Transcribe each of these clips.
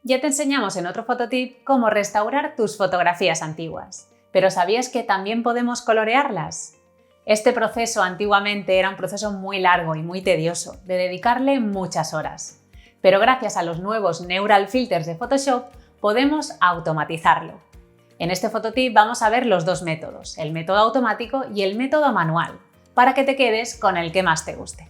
Ya te enseñamos en otro fototip cómo restaurar tus fotografías antiguas, pero ¿sabías que también podemos colorearlas? Este proceso antiguamente era un proceso muy largo y muy tedioso, de dedicarle muchas horas. Pero gracias a los nuevos Neural Filters de Photoshop podemos automatizarlo. En este fototip vamos a ver los dos métodos, el método automático y el método manual, para que te quedes con el que más te guste.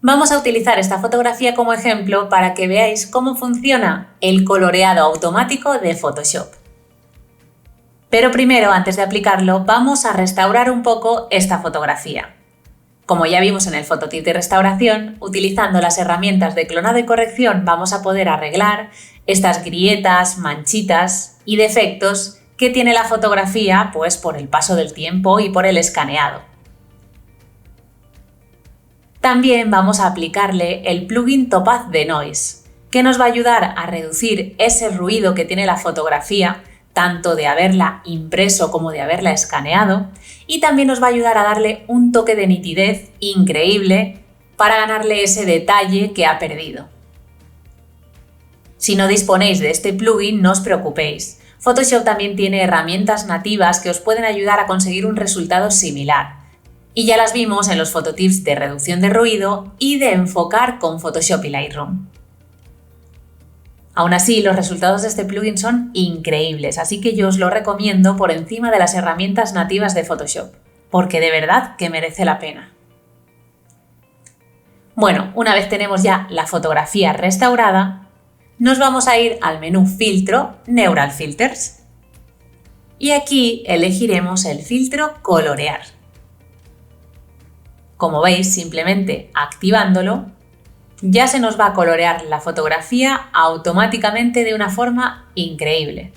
Vamos a utilizar esta fotografía como ejemplo para que veáis cómo funciona el coloreado automático de Photoshop. Pero primero, antes de aplicarlo, vamos a restaurar un poco esta fotografía. Como ya vimos en el fototip de restauración, utilizando las herramientas de clonado y corrección vamos a poder arreglar estas grietas, manchitas y defectos que tiene la fotografía pues por el paso del tiempo y por el escaneado. También vamos a aplicarle el plugin Topaz Denoise, que nos va a ayudar a reducir ese ruido que tiene la fotografía, tanto de haberla impreso como de haberla escaneado, y también nos va a ayudar a darle un toque de nitidez increíble para ganarle ese detalle que ha perdido. Si no disponéis de este plugin, no os preocupéis. Photoshop también tiene herramientas nativas que os pueden ayudar a conseguir un resultado similar. Y ya las vimos en los fototips de reducción de ruido y de enfocar con Photoshop y Lightroom. Aún así, los resultados de este plugin son increíbles, así que yo os lo recomiendo por encima de las herramientas nativas de Photoshop, porque de verdad que merece la pena. Bueno, una vez tenemos ya la fotografía restaurada, nos vamos a ir al menú Filtro, Neural Filters. Y aquí elegiremos el filtro Colorear. Como veis, simplemente activándolo, ya se nos va a colorear la fotografía automáticamente de una forma increíble.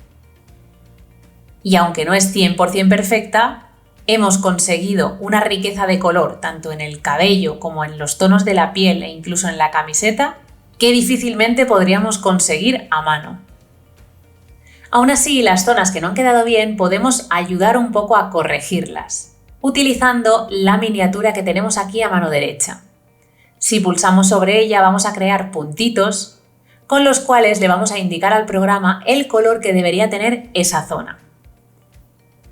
Y aunque no es 100% perfecta, hemos conseguido una riqueza de color tanto en el cabello como en los tonos de la piel e incluso en la camiseta que difícilmente podríamos conseguir a mano. Aún así, las zonas que no han quedado bien podemos ayudar un poco a corregirlas, utilizando la miniatura que tenemos aquí a mano derecha. Si pulsamos sobre ella vamos a crear puntitos con los cuales le vamos a indicar al programa el color que debería tener esa zona.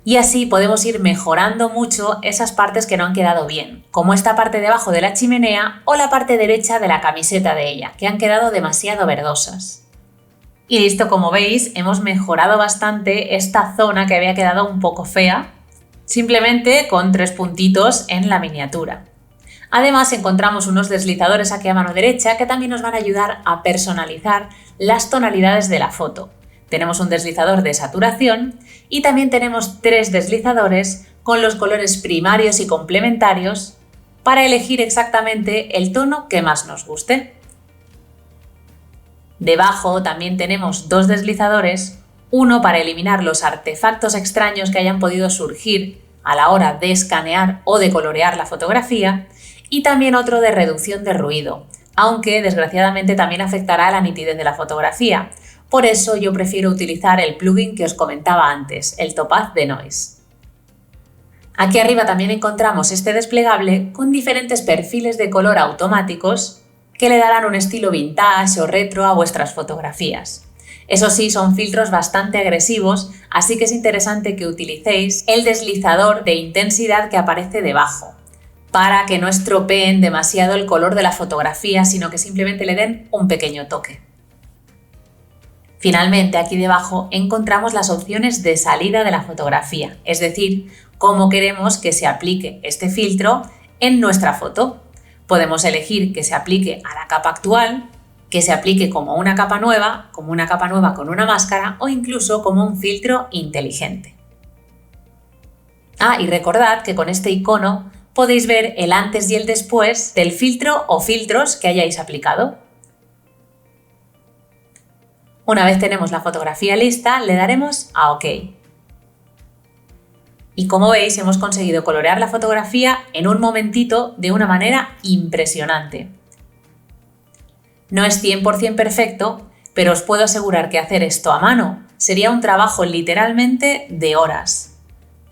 Y así podemos ir mejorando mucho esas partes que no han quedado bien, como esta parte de abajo de la chimenea o la parte derecha de la camiseta de ella, que han quedado demasiado verdosas. Y listo, como veis, hemos mejorado bastante esta zona que había quedado un poco fea, simplemente con 3 puntitos en la miniatura. Además encontramos unos deslizadores aquí a mano derecha que también nos van a ayudar a personalizar las tonalidades de la foto. Tenemos un deslizador de saturación y también tenemos 3 deslizadores con los colores primarios y complementarios para elegir exactamente el tono que más nos guste. Debajo también tenemos 2 deslizadores, uno para eliminar los artefactos extraños que hayan podido surgir a la hora de escanear o de colorear la fotografía y también otro de reducción de ruido, aunque desgraciadamente también afectará a la nitidez de la fotografía. Por eso yo prefiero utilizar el plugin que os comentaba antes, el Topaz Denoise. Aquí arriba también encontramos este desplegable con diferentes perfiles de color automáticos que le darán un estilo vintage o retro a vuestras fotografías. Eso sí, son filtros bastante agresivos, así que es interesante que utilicéis el deslizador de intensidad que aparece debajo, para que no estropeen demasiado el color de la fotografía, sino que simplemente le den un pequeño toque. Finalmente, aquí debajo encontramos las opciones de salida de la fotografía, es decir, cómo queremos que se aplique este filtro en nuestra foto. Podemos elegir que se aplique a la capa actual, que se aplique como una capa nueva con una máscara o incluso como un filtro inteligente. Y recordad que con este icono podéis ver el antes y el después del filtro o filtros que hayáis aplicado. Una vez tenemos la fotografía lista, le daremos a OK. Y como veis, hemos conseguido colorear la fotografía en un momentito de una manera impresionante. No es 100% perfecto, pero os puedo asegurar que hacer esto a mano sería un trabajo literalmente de horas.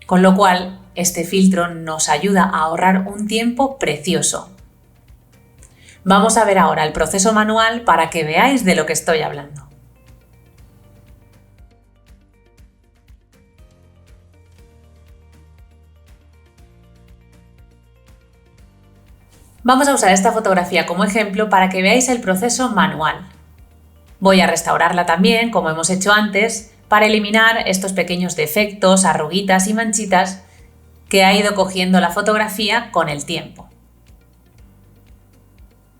Con lo cual, este filtro nos ayuda a ahorrar un tiempo precioso. Vamos a ver ahora el proceso manual para que veáis de lo que estoy hablando. Vamos a usar esta fotografía como ejemplo para que veáis el proceso manual. Voy a restaurarla también, como hemos hecho antes, para eliminar estos pequeños defectos, arruguitas y manchitas que ha ido cogiendo la fotografía con el tiempo.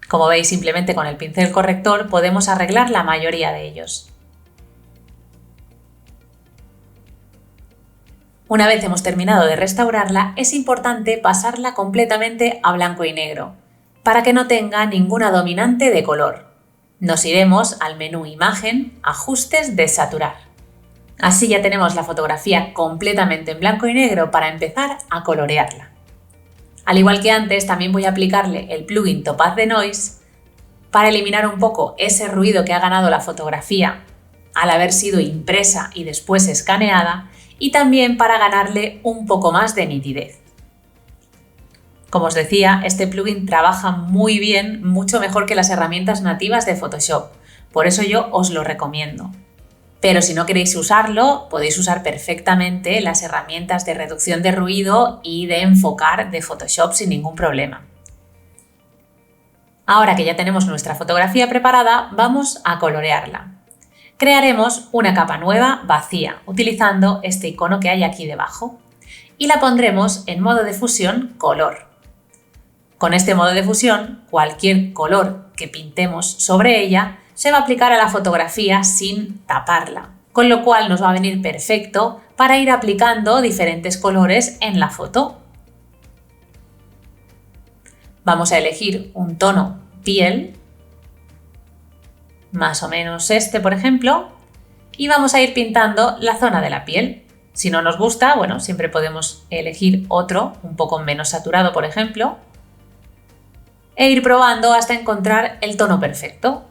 Como veis, simplemente con el pincel corrector podemos arreglar la mayoría de ellos. Una vez hemos terminado de restaurarla, es importante pasarla completamente a blanco y negro, para que no tenga ninguna dominante de color. Nos iremos al menú Imagen, Ajustes, Desaturar. Así ya tenemos la fotografía completamente en blanco y negro para empezar a colorearla. Al igual que antes, también voy a aplicarle el plugin Topaz de Noise para eliminar un poco ese ruido que ha ganado la fotografía al haber sido impresa y después escaneada, y también para ganarle un poco más de nitidez. Como os decía, este plugin trabaja muy bien, mucho mejor que las herramientas nativas de Photoshop, por eso yo os lo recomiendo. Pero si no queréis usarlo, podéis usar perfectamente las herramientas de reducción de ruido y de enfocar de Photoshop sin ningún problema. Ahora que ya tenemos nuestra fotografía preparada, vamos a colorearla. Crearemos una capa nueva vacía utilizando este icono que hay aquí debajo y la pondremos en modo de fusión color. Con este modo de fusión, cualquier color que pintemos sobre ella se va a aplicar a la fotografía sin taparla, con lo cual nos va a venir perfecto para ir aplicando diferentes colores en la foto. Vamos a elegir un tono piel, más o menos este, por ejemplo, y vamos a ir pintando la zona de la piel. Si no nos gusta, bueno, siempre podemos elegir otro, un poco menos saturado, por ejemplo, e ir probando hasta encontrar el tono perfecto.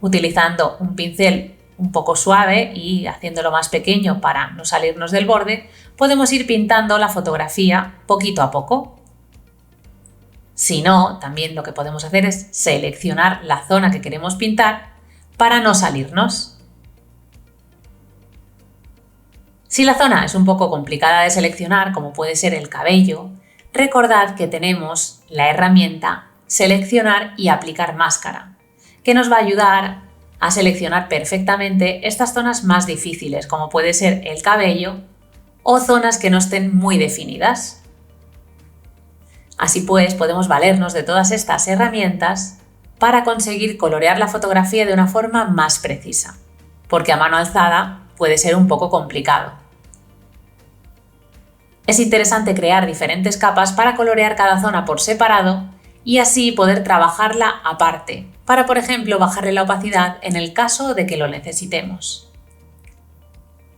Utilizando un pincel un poco suave y haciéndolo más pequeño para no salirnos del borde, podemos ir pintando la fotografía poquito a poco. Si no, también lo que podemos hacer es seleccionar la zona que queremos pintar para no salirnos. Si la zona es un poco complicada de seleccionar, como puede ser el cabello, recordad que tenemos la herramienta Seleccionar y aplicar máscara, que nos va a ayudar a seleccionar perfectamente estas zonas más difíciles, como puede ser el cabello o zonas que no estén muy definidas. Así pues, podemos valernos de todas estas herramientas para conseguir colorear la fotografía de una forma más precisa, porque a mano alzada puede ser un poco complicado. Es interesante crear diferentes capas para colorear cada zona por separado y así poder trabajarla aparte, para por ejemplo bajarle la opacidad en el caso de que lo necesitemos.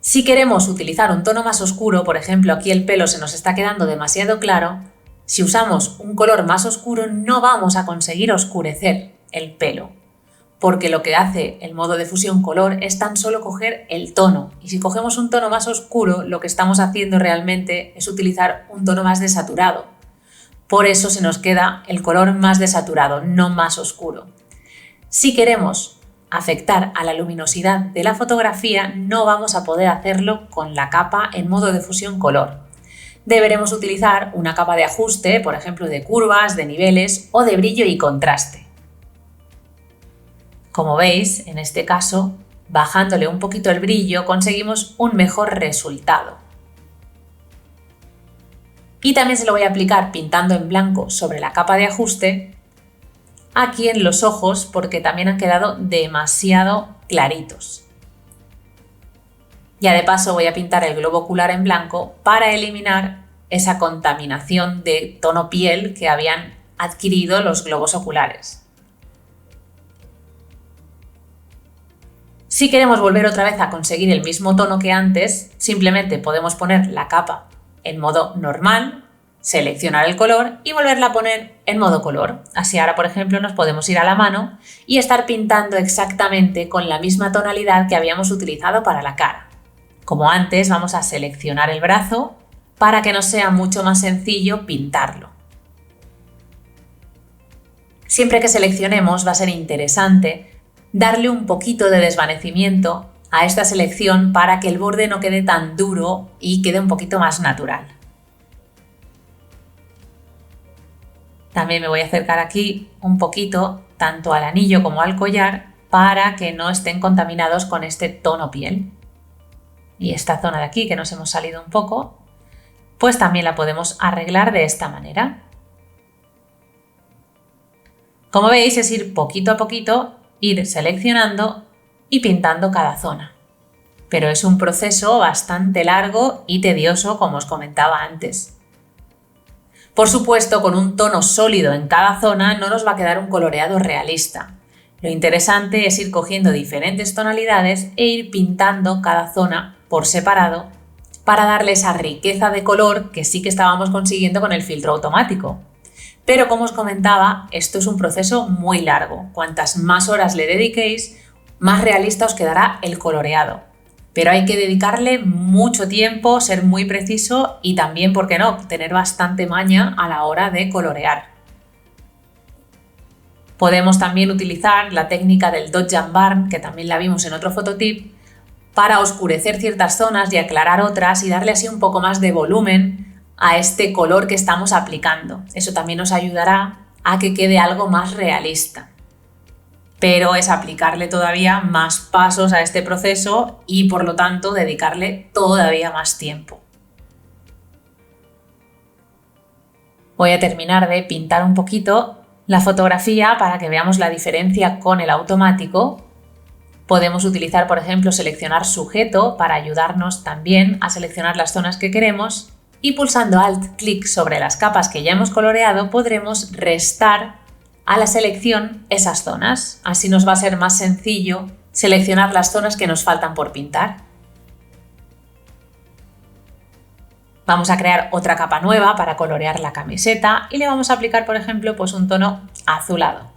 Si queremos utilizar un tono más oscuro, por ejemplo aquí el pelo se nos está quedando demasiado claro, si usamos un color más oscuro no vamos a conseguir oscurecer el pelo, porque lo que hace el modo de fusión color es tan solo coger el tono, y si cogemos un tono más oscuro lo que estamos haciendo realmente es utilizar un tono más desaturado. Por eso se nos queda el color más desaturado, no más oscuro. Si queremos afectar a la luminosidad de la fotografía no vamos a poder hacerlo con la capa en modo de fusión color. Deberemos utilizar una capa de ajuste, por ejemplo de curvas, de niveles o de brillo y contraste. Como veis, en este caso, bajándole un poquito el brillo conseguimos un mejor resultado. Y también se lo voy a aplicar pintando en blanco sobre la capa de ajuste aquí en los ojos porque también han quedado demasiado claritos. Ya de paso voy a pintar el globo ocular en blanco para eliminar esa contaminación de tono piel que habían adquirido los globos oculares. Si queremos volver otra vez a conseguir el mismo tono que antes, simplemente podemos poner la capa en modo normal, seleccionar el color y volverla a poner en modo color. Así ahora, por ejemplo, nos podemos ir a la mano y estar pintando exactamente con la misma tonalidad que habíamos utilizado para la cara. Como antes, vamos a seleccionar el brazo para que nos sea mucho más sencillo pintarlo. Siempre que seleccionemos va a ser interesante darle un poquito de desvanecimiento a esta selección para que el borde no quede tan duro y quede un poquito más natural. También me voy a acercar aquí un poquito tanto al anillo como al collar para que no estén contaminados con este tono piel. Y esta zona de aquí que nos hemos salido un poco, pues también la podemos arreglar de esta manera. Como veis, es ir poquito a poquito, ir seleccionando y pintando cada zona. Pero es un proceso bastante largo y tedioso, como os comentaba antes. Por supuesto, con un tono sólido en cada zona no nos va a quedar un coloreado realista. Lo interesante es ir cogiendo diferentes tonalidades e ir pintando cada zona por separado para darle esa riqueza de color que sí que estábamos consiguiendo con el filtro automático. Pero como os comentaba, esto es un proceso muy largo. Cuantas más horas le dediquéis, más realista os quedará el coloreado. Pero hay que dedicarle mucho tiempo, ser muy preciso y también, ¿por qué no?, tener bastante maña a la hora de colorear. Podemos también utilizar la técnica del Dodge and Burn, que también la vimos en otro fototip, para oscurecer ciertas zonas y aclarar otras y darle así un poco más de volumen a este color que estamos aplicando. Eso también nos ayudará a que quede algo más realista. Pero es aplicarle todavía más pasos a este proceso y por lo tanto dedicarle todavía más tiempo. Voy a terminar de pintar un poquito la fotografía para que veamos la diferencia con el automático. Podemos utilizar, por ejemplo, seleccionar sujeto para ayudarnos también a seleccionar las zonas que queremos y pulsando Alt-clic sobre las capas que ya hemos coloreado podremos restar a la selección esas zonas. Así nos va a ser más sencillo seleccionar las zonas que nos faltan por pintar. Vamos a crear otra capa nueva para colorear la camiseta y le vamos a aplicar, por ejemplo, pues un tono azulado.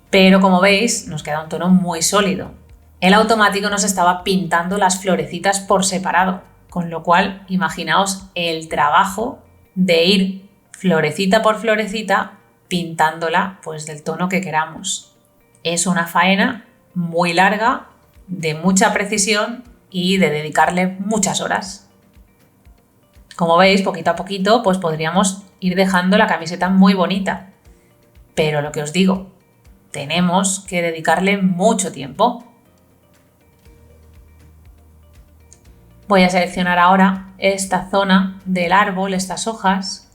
Pero como veis, nos queda un tono muy sólido. El automático nos estaba pintando las florecitas por separado, con lo cual imaginaos el trabajo de ir florecita por florecita pintándola pues del tono que queramos. Es una faena muy larga, de mucha precisión y de dedicarle muchas horas. Como veis, poquito a poquito pues podríamos ir dejando la camiseta muy bonita. Pero lo que os digo, tenemos que dedicarle mucho tiempo. Voy a seleccionar ahora esta zona del árbol, estas hojas.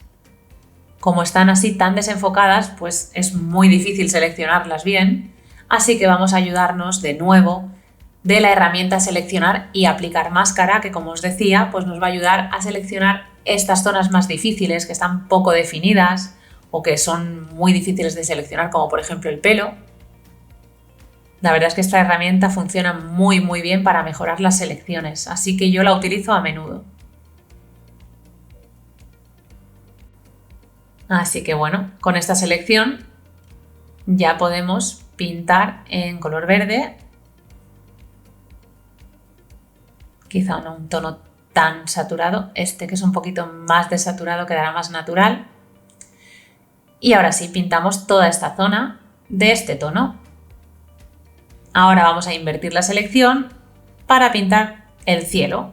Como están así tan desenfocadas, pues es muy difícil seleccionarlas bien, así que vamos a ayudarnos de nuevo de la herramienta seleccionar y aplicar máscara, que como os decía, pues nos va a ayudar a seleccionar estas zonas más difíciles, que están poco definidas o que son muy difíciles de seleccionar, como por ejemplo el pelo. La verdad es que esta herramienta funciona muy bien para mejorar las selecciones, así que yo la utilizo a menudo. Así que bueno, con esta selección ya podemos pintar en color verde. Quizá no un tono tan saturado, este que es un poquito más desaturado quedará más natural. Y ahora sí, pintamos toda esta zona de este tono. Ahora vamos a invertir la selección para pintar el cielo.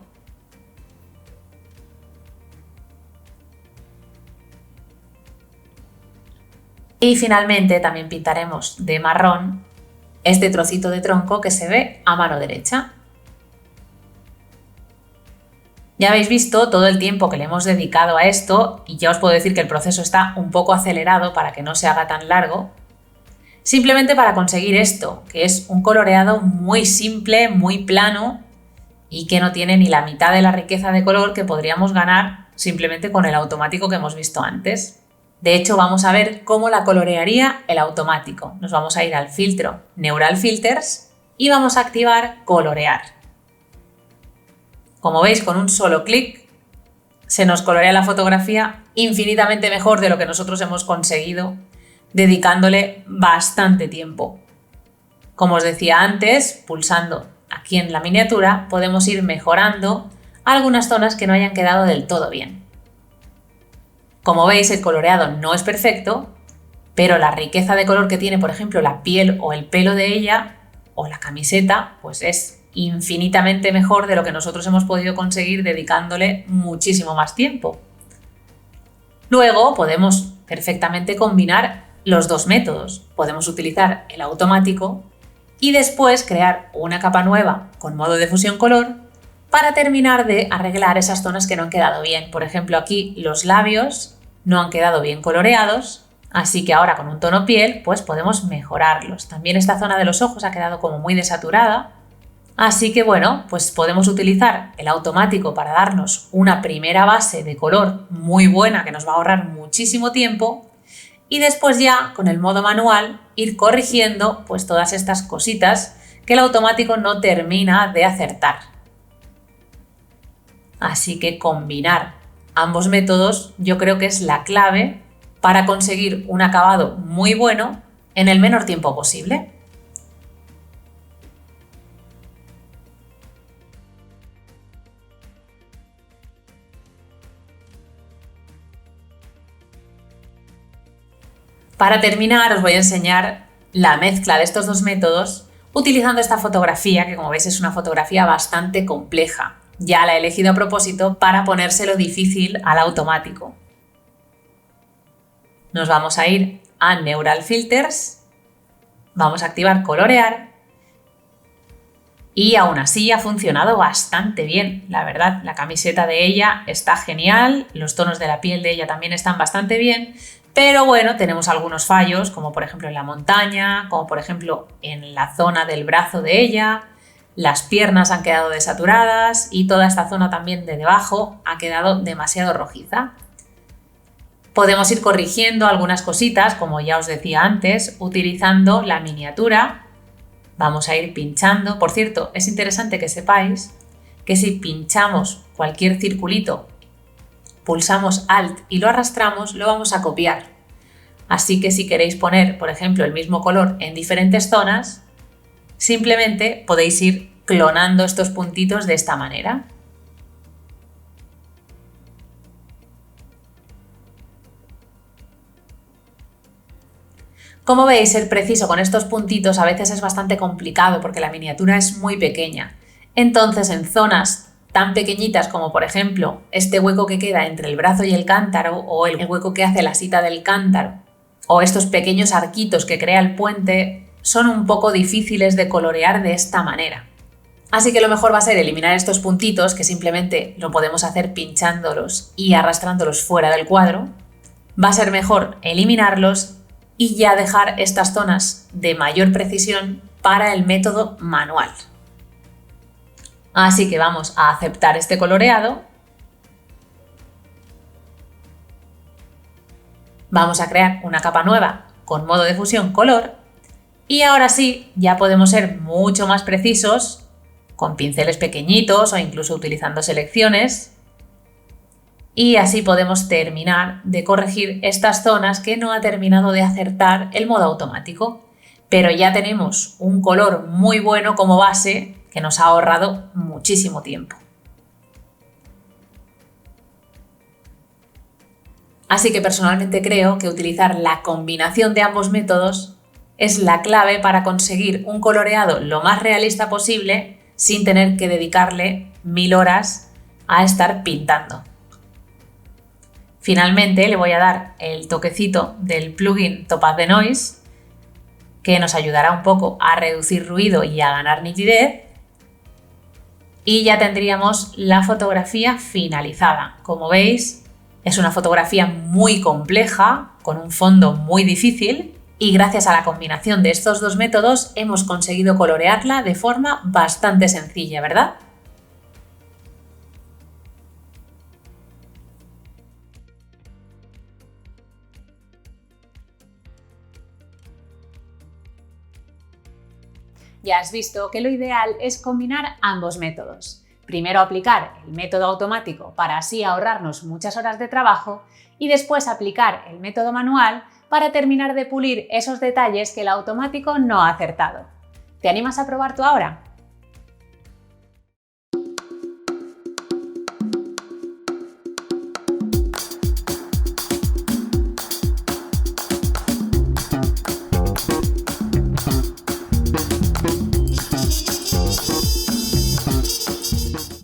Y finalmente también pintaremos de marrón este trocito de tronco que se ve a mano derecha. Ya habéis visto todo el tiempo que le hemos dedicado a esto y ya os puedo decir que el proceso está un poco acelerado para que no se haga tan largo. Simplemente para conseguir esto, que es un coloreado muy simple, muy plano y que no tiene ni la mitad de la riqueza de color que podríamos ganar simplemente con el automático que hemos visto antes. De hecho, vamos a ver cómo la colorearía el automático. Nos vamos a ir al filtro Neural Filters y vamos a activar Colorear. Como veis, con un solo clic se nos colorea la fotografía infinitamente mejor de lo que nosotros hemos conseguido dedicándole bastante tiempo. Como os decía antes, pulsando aquí en la miniatura podemos ir mejorando algunas zonas que no hayan quedado del todo bien. Como veis, el coloreado no es perfecto, pero la riqueza de color que tiene, por ejemplo, la piel o el pelo de ella o la camiseta, pues es infinitamente mejor de lo que nosotros hemos podido conseguir dedicándole muchísimo más tiempo. Luego podemos perfectamente combinar los dos métodos. Podemos utilizar el automático y después crear una capa nueva con modo de fusión color para terminar de arreglar esas zonas que no han quedado bien. Por ejemplo, aquí los labios no han quedado bien coloreados, así que ahora con un tono piel pues podemos mejorarlos. También esta zona de los ojos ha quedado como muy desaturada, así que bueno, pues podemos utilizar el automático para darnos una primera base de color muy buena que nos va a ahorrar muchísimo tiempo y después ya con el modo manual ir corrigiendo pues todas estas cositas que el automático no termina de acertar. Así que combinar ambos métodos yo creo que es la clave para conseguir un acabado muy bueno en el menor tiempo posible. Para terminar os voy a enseñar la mezcla de estos dos métodos utilizando esta fotografía que como veis es una fotografía bastante compleja. Ya la he elegido a propósito para ponérselo difícil al automático. Nos vamos a ir a Neural Filters, vamos a activar Colorear y aún así ha funcionado bastante bien, la verdad. La camiseta de ella está genial, los tonos de la piel de ella también están bastante bien, pero bueno, tenemos algunos fallos, como por ejemplo en la montaña, como por ejemplo en la zona del brazo de ella. Las piernas han quedado desaturadas y toda esta zona también de debajo ha quedado demasiado rojiza. Podemos ir corrigiendo algunas cositas, como ya os decía antes, utilizando la miniatura. Vamos a ir pinchando. Por cierto, es interesante que sepáis que si pinchamos cualquier circulito, pulsamos Alt y lo arrastramos, lo vamos a copiar. Así que si queréis poner, por ejemplo, el mismo color en diferentes zonas, simplemente podéis ir clonando estos puntitos de esta manera. Como veis, ser preciso con estos puntitos a veces es bastante complicado porque la miniatura es muy pequeña. Entonces, en zonas tan pequeñitas como por ejemplo este hueco que queda entre el brazo y el cántaro o el hueco que hace la asita del cántaro o estos pequeños arquitos que crea el puente, son un poco difíciles de colorear de esta manera. Así que lo mejor va a ser eliminar estos puntitos, que simplemente lo podemos hacer pinchándolos y arrastrándolos fuera del cuadro. Va a ser mejor eliminarlos y ya dejar estas zonas de mayor precisión para el método manual. Así que vamos a aceptar este coloreado. Vamos a crear una capa nueva con modo de fusión color y ahora sí ya podemos ser mucho más precisos con pinceles pequeñitos o incluso utilizando selecciones y así podemos terminar de corregir estas zonas que no ha terminado de acertar el modo automático, pero ya tenemos un color muy bueno como base que nos ha ahorrado muchísimo tiempo. Así que personalmente creo que utilizar la combinación de ambos métodos es la clave para conseguir un coloreado lo más realista posible sin tener que dedicarle 1000 horas a estar pintando. Finalmente le voy a dar el toquecito del plugin Topaz Denoise que nos ayudará un poco a reducir ruido y a ganar nitidez y ya tendríamos la fotografía finalizada. Como veis, es una fotografía muy compleja, con un fondo muy difícil y gracias a la combinación de estos dos métodos hemos conseguido colorearla de forma bastante sencilla, ¿verdad? Ya has visto que lo ideal es combinar ambos métodos. Primero aplicar el método automático para así ahorrarnos muchas horas de trabajo y después aplicar el método manual para terminar de pulir esos detalles que el automático no ha acertado. ¿Te animas a probar tú ahora?